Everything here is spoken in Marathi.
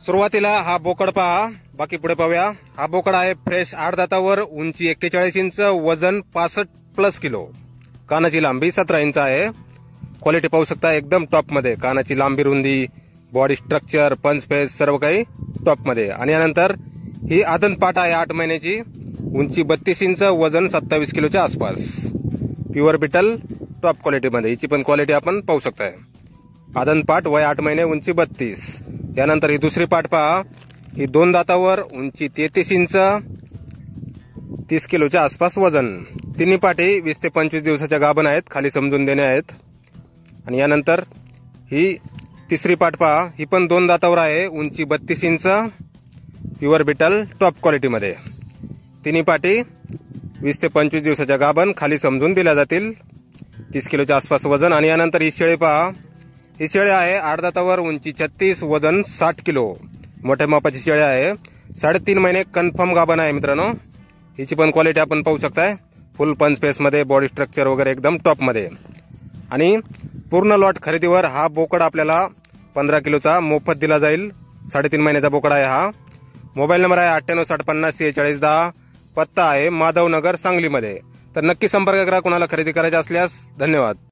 सुरुवातीला हा बोकड पहा, बाकी पुढे पाहूया। हा बोकड आहे फ्रेश 8 दातावर, उंची 41 इंच, वजन 65+ किलो, कानाची लांबी 17 इंच आहे। क्वालिटी पाहू शकता एकदम टॉप मध्ये, कानाची लांबी, रुंदी, बॉडी स्ट्रक्चर, पंच फेस सर्व काही टॉप मध्ये। आणि यानंतर ही आदत पाट आहे 8 महिन्याची, उंची 32 इंच, वजन 27 किलोच्या आसपास, प्युअर बिटल टॉप क्वालिटी मध्ये। हिची पण क्वालिटी आपण पाहू शकताय। आदत पाट, वय 8 महिने, उंची 32। यानंतर ही दुसरी पाट पहा, ही 2 दातावर, उंची 33 इंच, 30 किलोच्या आसपास वजन। तिन्ही पाटी 20 ते 25 दिवसाच्या गाभण आहेत, खाली समजून देणे आहेत। आणि यानंतर ही तिसरी पाट पहा, ही पण 2 दातावर आहे, उंची 32 इंच, प्युअर बिटल टॉप क्वालिटी मध्ये। तिन्ही पाटी 20 ते 25 दिवसाच्या गाभण, खाली समजून दिल्या जातील, 30 किलोच्या आसपास वजन। आणि यानंतर ही शेळी पहा, ही शेळी आहे 8 दातावर, उंची 36, वजन 60 किलो, मोठ्या मापाची शेळी आहे, 3.5 महिने कन्फर्म गाभण आहे मित्रांनो। हिची पण क्वालिटी आपण पाहू शकताय, फुल पंच फेस मध्ये, बॉडी स्ट्रक्चर वगैरे एकदम टॉप मध्ये। आणि पूर्ण लॉट खरेदीवर हा बोकड आपल्याला 15 किलोचा मोफत दिला जाईल। 3.5 महिन्याचा बोकड आहे हा। मोबाईल नंबर आहे 9860504610, पत्ता आहे माधवनगर, सांगलीमध्ये। तर नक्की संपर्क करा कुणाला खरेदी करायचा असल्यास। धन्यवाद।